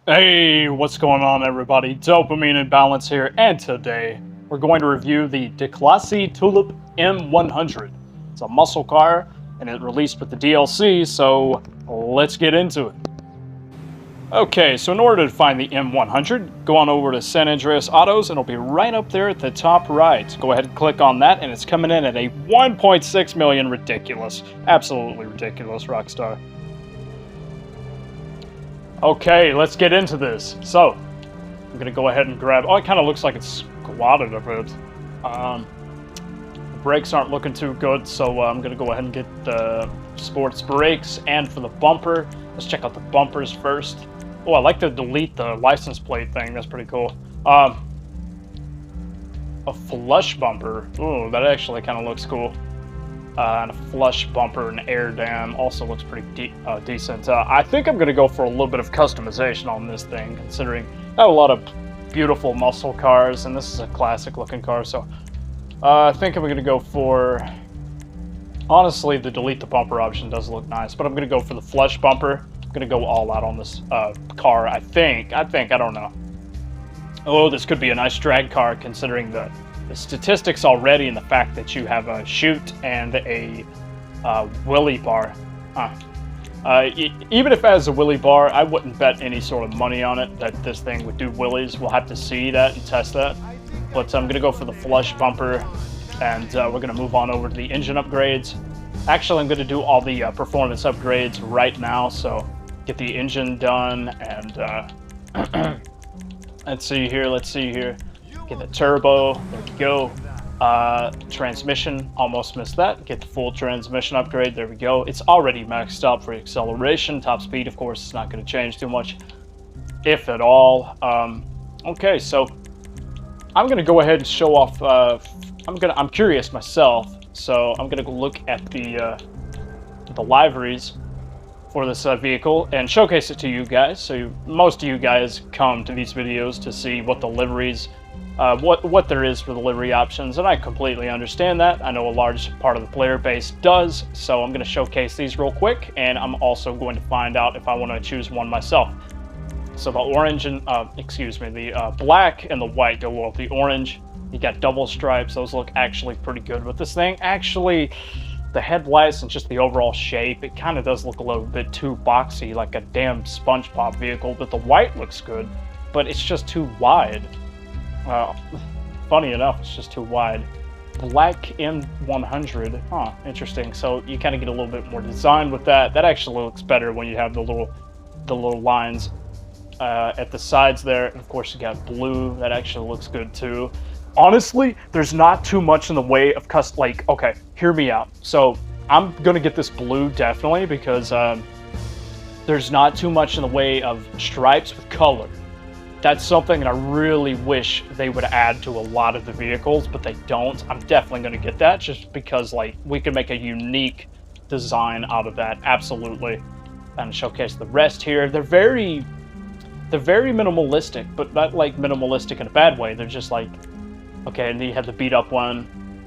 Hey, what's going on everybody? Dopamine Imbalance here, and today we're going to review the Declasse Tulip M-100. It's a muscle car, and it released with the DLC, so let's get into it. Okay, so in order to find the M-100, go on over to San Andreas Autos, and it'll be right up there at the top right. Go ahead and click on that, and it's coming in at a 1.6 million. Ridiculous. Absolutely ridiculous, Rockstar. Okay, let's get into this. So, I'm gonna go ahead and grab. Oh, it kind of looks like it's squatted a bit. The brakes aren't looking too good, so I'm gonna go ahead and get the sports brakes. And for the bumper, let's check out the bumpers first. Oh, I like to delete the license plate thing. That's pretty cool. A flush bumper. Ooh, that actually kind of looks cool. And a flush bumper and air dam also looks pretty decent. I think I'm going to go for a little bit of customization on this thing, considering I have a lot of beautiful muscle cars, and this is a classic looking car, so I think I'm going to go for, honestly, the delete the bumper option does look nice, but I'm going to go for the flush bumper. I'm going to go all out on this car, I think, I don't know. Oh, this could be a nice drag car, considering the statistics already, and the fact that you have a chute and a wheelie bar. Even if it has a wheelie bar, I wouldn't bet any sort of money on it that this thing would do wheelies. We'll have to see that and test that. But I'm going to go for the flush bumper, and we're going to move on over to the engine upgrades. Actually, I'm going to do all the performance upgrades right now, so get the engine done, and let's see here. Get the turbo, there we go. Transmission, almost missed that. Get the full transmission upgrade, there we go. It's already maxed out for acceleration. Top speed, of course, is not going to change too much, if at all. Okay, so I'm going to go ahead and show off. I'm curious myself, so I'm going to look at the liveries for this vehicle and showcase it to you guys. So most of you guys come to these videos to see what the liveries. What there is for the livery options, and I completely understand that. I know a large part of the player base does, so I'm going to showcase these real quick, and I'm also going to find out if I want to choose one myself. So the orange and, the black and the white go well with the orange. You got double stripes, those look actually pretty good with this thing. Actually, the headlights and just the overall shape, it kind of does look a little bit too boxy, like a damn SpongeBob vehicle, but the white looks good, but it's just too wide. Funny enough, it's just too wide. Black M-100, huh, interesting. So you kind of get a little bit more design with that. That actually looks better when you have the little lines at the sides there. And of course, you got blue. That actually looks good too. Honestly, there's not too much in the way of okay, hear me out. So I'm gonna get this blue definitely because there's not too much in the way of stripes with color. That's something that I really wish they would add to a lot of the vehicles, but they don't. I'm definitely going to get that just because, like, we can make a unique design out of that. Absolutely. And showcase the rest here. They're very minimalistic, but not like minimalistic in a bad way. They're just like, okay, and then you have the beat up one,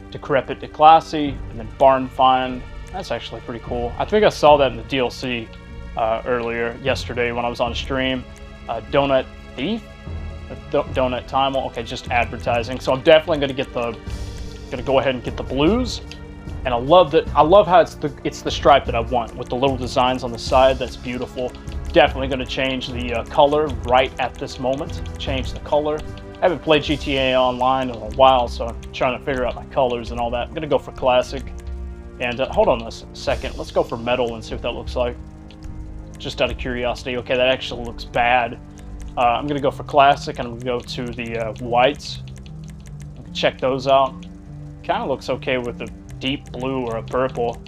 Decrepit Declasse, and then Barn Find. That's actually pretty cool. I think I saw that in the DLC earlier yesterday when I was on stream. Donut Thief? Donut Time? Okay, just advertising. So I'm definitely gonna go ahead and get the blues. And I love how it's the stripe that I want with the little designs on the side. That's beautiful. Definitely gonna change the color right at this moment. Change the color. I haven't played GTA Online in a while, so I'm trying to figure out my colors and all that. I'm gonna go for classic. And hold on a second. Let's go for metal and see what that looks like. Just out of curiosity. Okay, that actually looks bad. I'm going to go for classic, and I'm going to go to the whites. Check those out. Kind of looks okay with a deep blue or a purple.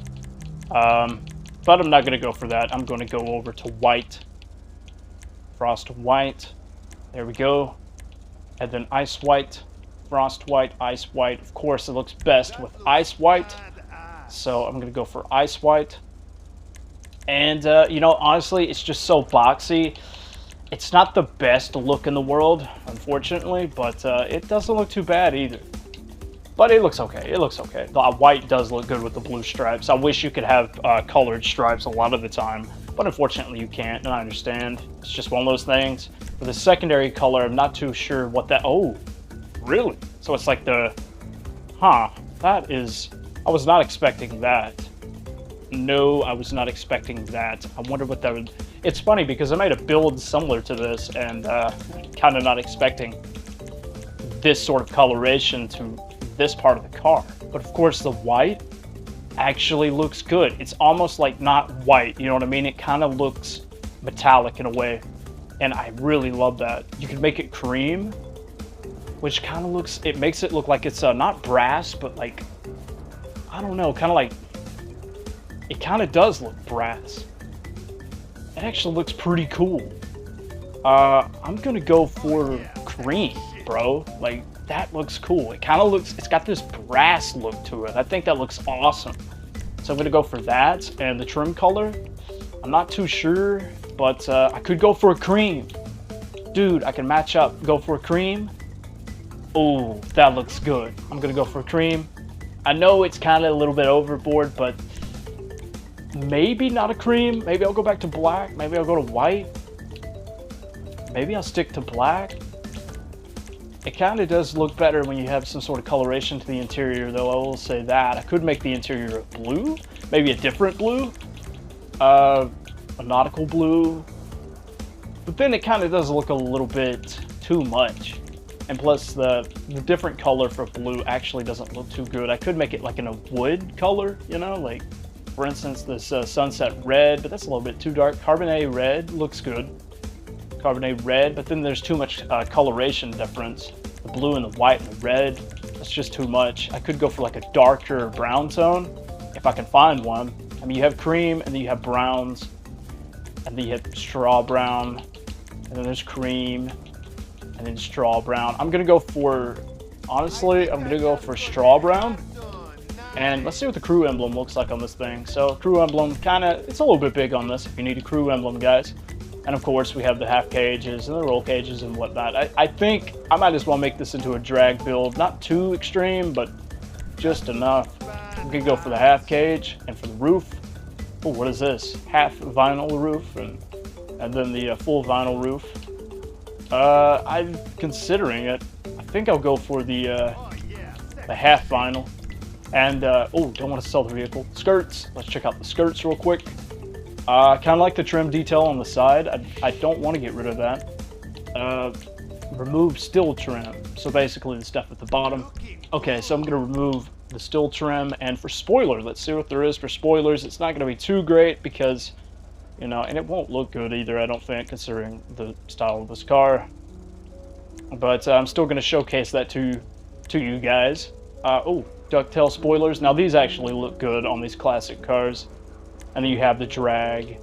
But I'm not going to go for that. I'm going to go over to white. Frost white. There we go. And then ice white. Frost white, ice white. Of course, it looks best with ice white. So I'm going to go for ice white. And, you know, honestly, it's just so boxy. It's not the best look in the world, unfortunately, but it doesn't look too bad either. But it looks okay. It looks okay. The white does look good with the blue stripes. I wish you could have colored stripes a lot of the time, but unfortunately you can't, and I understand. It's just one of those things. For the secondary color, I'm not too sure what that... Oh, really? So it's like the... Huh, that is... I was not expecting that. No, I was not expecting that. I wonder what that would... It's funny because I made a build similar to this and kind of not expecting this sort of coloration to this part of the car. But of course the white actually looks good. It's almost like not white, you know what I mean? It kind of looks metallic in a way. And I really love that. You can make it cream, which kind of looks... It makes it look like it's not brass, but like... I don't know, kind of like... It kind of does look brass. It actually looks pretty cool. I'm gonna go for cream, bro. Like, that looks cool. It kind of looks, it's got this brass look to it. I think that looks awesome. So I'm gonna go for that. And the trim color, I'm not too sure, but I could go for a cream. Dude, I can match up, go for a cream. Oh, that looks good. I'm gonna go for a cream. I know it's kind of a little bit overboard, but maybe not a cream. Maybe I'll go back to black. Maybe I'll go to white. Maybe I'll stick to black. It kind of does look better when you have some sort of coloration to the interior, though. I will say that. I could make the interior a blue. Maybe a different blue. A nautical blue. But then it kind of does look a little bit too much. And plus, the different color for blue actually doesn't look too good. I could make it like in a wood color, you know, like... For instance, this sunset red, but that's a little bit too dark. Carbonet red looks good. Carbonet red, but then there's too much coloration difference. The blue and the white and the red, that's just too much. I could go for like a darker brown tone, if I can find one. I mean, you have cream, and then you have browns, and then you have straw brown, and then there's cream, and then straw brown. I'm gonna go for, honestly, I'm gonna go for straw brown. And let's see what the crew emblem looks like on this thing. So crew emblem, kind of, it's a little bit big on this if you need a crew emblem, guys. And of course we have the half cages and the roll cages and whatnot. I think I might as well make this into a drag build. Not too extreme, but just enough. I'm gonna go for the half cage and for the roof. Oh, what is this? Half vinyl roof and then the full vinyl roof. I'm considering it. I think I'll go for the half vinyl. And, oh, don't want to sell the vehicle. Skirts. Let's check out the skirts real quick. Kind of like the trim detail on the side. I don't want to get rid of that. Remove still trim. So basically the stuff at the bottom. Okay, so I'm going to remove the still trim. And for spoiler, let's see what there is for spoilers. It's not going to be too great because, you know, and it won't look good either, I don't think, considering the style of this car. But I'm still going to showcase that to you guys. Oh. Ducktail spoilers. Now these actually look good on these classic cars. And then you have the drag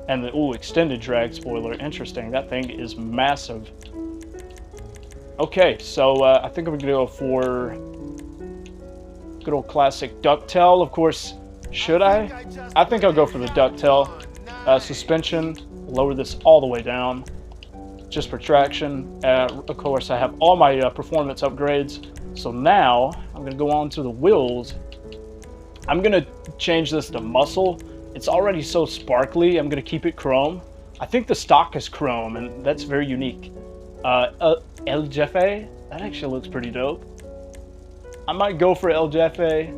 and the extended drag spoiler. Interesting. That thing is massive. Okay, so I think I'm gonna go for good old classic ducktail. Of course, should I? I think I'll go for the ducktail. Suspension. Lower this all the way down, just for traction. Of course, I have all my performance upgrades. So now, I'm going to go on to the wheels. I'm going to change this to muscle. It's already so sparkly, I'm going to keep it chrome. I think the stock is chrome, and that's very unique. El Jefe, that actually looks pretty dope. I might go for El Jefe,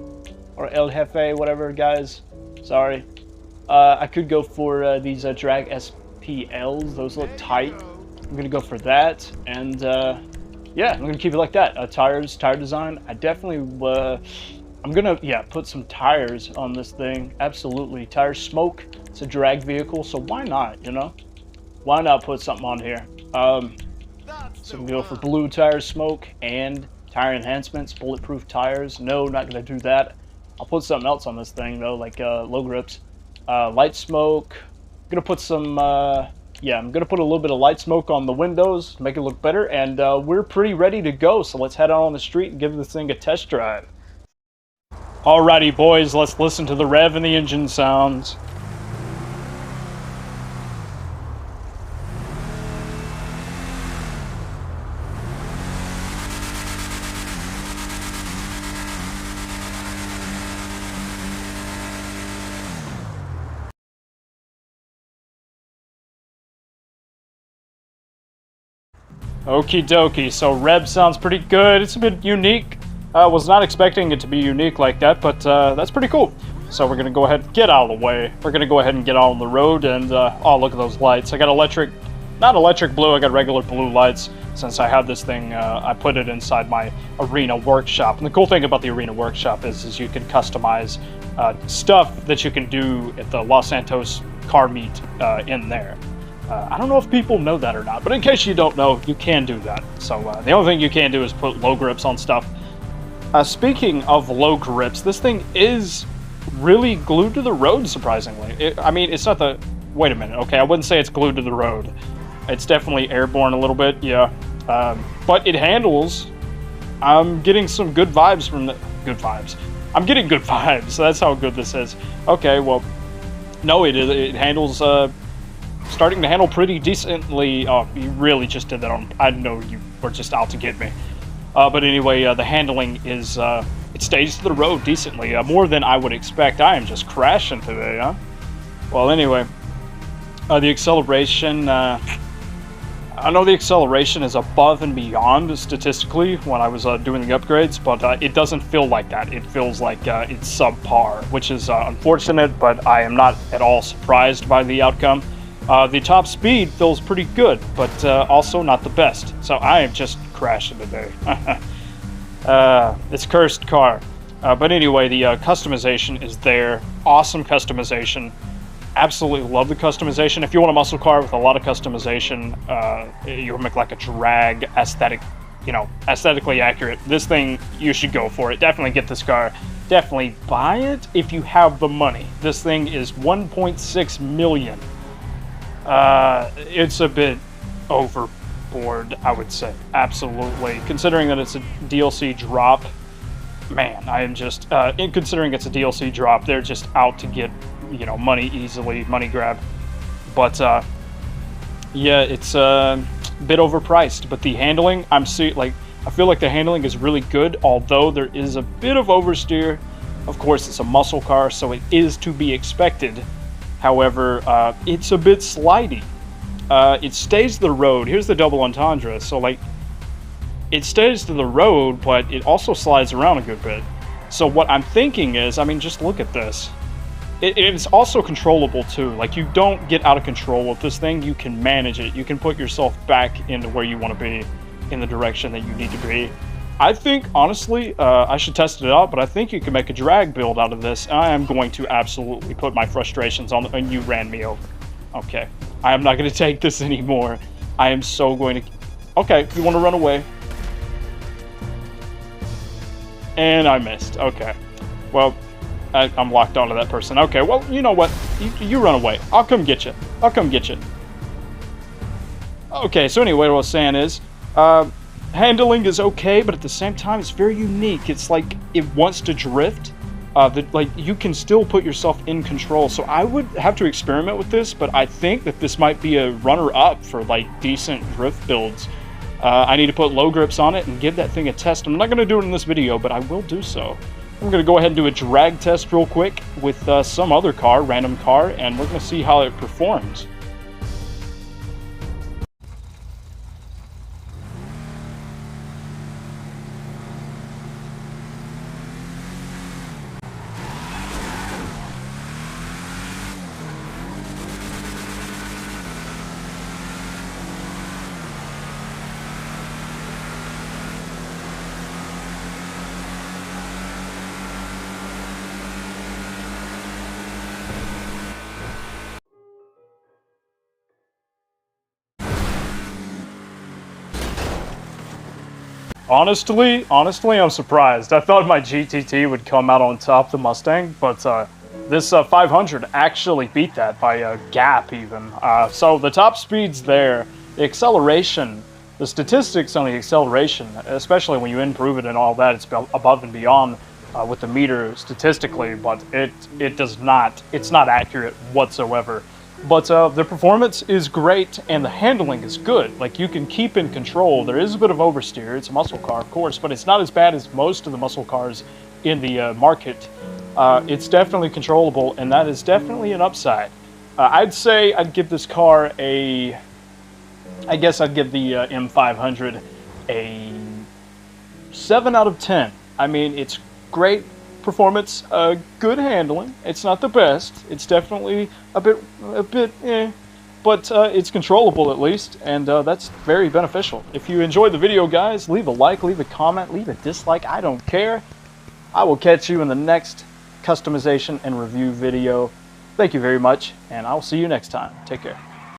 or El Jefe, whatever, guys. Sorry. I could go for these drag SPLs. Those look tight. I'm going to go for that, and... yeah, I'm gonna keep it like that. Tire design. I definitely, I'm gonna, yeah, put some tires on this thing. Absolutely. Tire smoke. It's a drag vehicle, so why not, you know? Why not put something on here? So we go for blue tire smoke and tire enhancements, bulletproof tires. No, not gonna do that. I'll put something else on this thing though, like low grips. Light smoke. I'm gonna put some, yeah, I'm going to put a little bit of light smoke on the windows, make it look better, and we're pretty ready to go, so let's head out on the street and give this thing a test drive. Alrighty, boys, let's listen to the rev and the engine sounds. Okie dokie, so rev sounds pretty good. It's a bit unique. Was not expecting it to be unique like that, but that's pretty cool. So we're gonna go ahead and get out of the way. We're gonna go ahead and get out on the road, and oh, look at those lights. I got electric, not electric blue, I got regular blue lights. Since I have this thing, I put it inside my arena workshop. And the cool thing about the arena workshop is you can customize stuff that you can do at the Los Santos car meet in there. I don't know if people know that or not, but in case you don't know, you can do that. So the only thing you can do is put low grips on stuff. Speaking of low grips, this thing is really glued to the road, surprisingly. I mean, it's not the... Wait a minute, okay, I wouldn't say it's glued to the road. It's definitely airborne a little bit, yeah. But it handles... I'm getting some good vibes from the... Good vibes. I'm getting good vibes, so that's how good this is. Okay, well... No, it handles... starting to handle pretty decently. Oh, you really just did that on... I know you were just out to get me. But anyway, the handling is... it stays to the road decently, more than I would expect. I am just crashing today, huh? Well, anyway, the acceleration... I know the acceleration is above and beyond statistically when I was doing the upgrades, but it doesn't feel like that. It feels like it's subpar, which is unfortunate, but I am not at all surprised by the outcome. The top speed feels pretty good, but also not the best. So I am just crashing today. It's cursed car. But anyway, the customization is there. Awesome customization. Absolutely love the customization. If you want a muscle car with a lot of customization, you'll make like a drag aesthetic, you know, aesthetically accurate. This thing, you should go for it. Definitely get this car. Definitely buy it if you have the money. This thing is 1.6 million. It's a bit overboard, I would say. Absolutely. Considering that it's a DLC drop, man, I am just, considering it's a DLC drop, they're just out to get, you know, money easily, money grab. But, yeah, it's a bit overpriced. But the handling, I feel like the handling is really good, although there is a bit of oversteer. Of course, it's a muscle car, so it is to be expected. However, it's a bit slidey. It stays to the road. Here's the double entendre. So, like, it stays to the road, but it also slides around a good bit. So what I'm thinking is, I mean, just look at this. It's also controllable, too. Like, you don't get out of control with this thing. You can manage it. You can put yourself back into where you want to be, in the direction that you need to be. I think, honestly, I should test it out, but I think you can make a drag build out of this. I am going to absolutely put my frustrations on, and you ran me over. Okay. I am not going to take this anymore. I am so going to... Okay, you want to run away? And I missed. Okay. Well, I'm locked onto that person. Okay, well, you know what? You run away. I'll come get you. I'll come get you. Okay, so anyway, what I was saying is... handling is okay, but at the same time, it's very unique. It's like it wants to drift. Like you can still put yourself in control. So I would have to experiment with this, but I think that this might be a runner-up for like decent drift builds. I need to put low grips on it and give that thing a test. I'm not going to do it in this video, but I will do so. I'm going to go ahead and do a drag test real quick with some other car, random car, and we're going to see how it performs. Honestly, I'm surprised. I thought my GTT would come out on top of the Mustang, but this 500 actually beat that by a gap even. So the top speed's there. The acceleration, the statistics on the acceleration, especially when you improve it and all that, it's above and beyond with the meter statistically, but it's not accurate whatsoever. But the performance is great and the handling is good. Like, you can keep in control. There is a bit of oversteer. It's a muscle car, of course, but it's not as bad as most of the muscle cars in the market. It's definitely controllable, and that is definitely an upside. I'd say I'd give this car a I guess I'd give the M500 a 7 out of 10. I mean, it's great performance, good handling. It's not the best. It's definitely a bit but it's controllable at least, and that's very beneficial. If you enjoyed the video, guys, leave a like, leave a comment, leave a dislike. I don't care. I will catch you in the next customization and review video. Thank you very much, and I'll see you next time. Take care.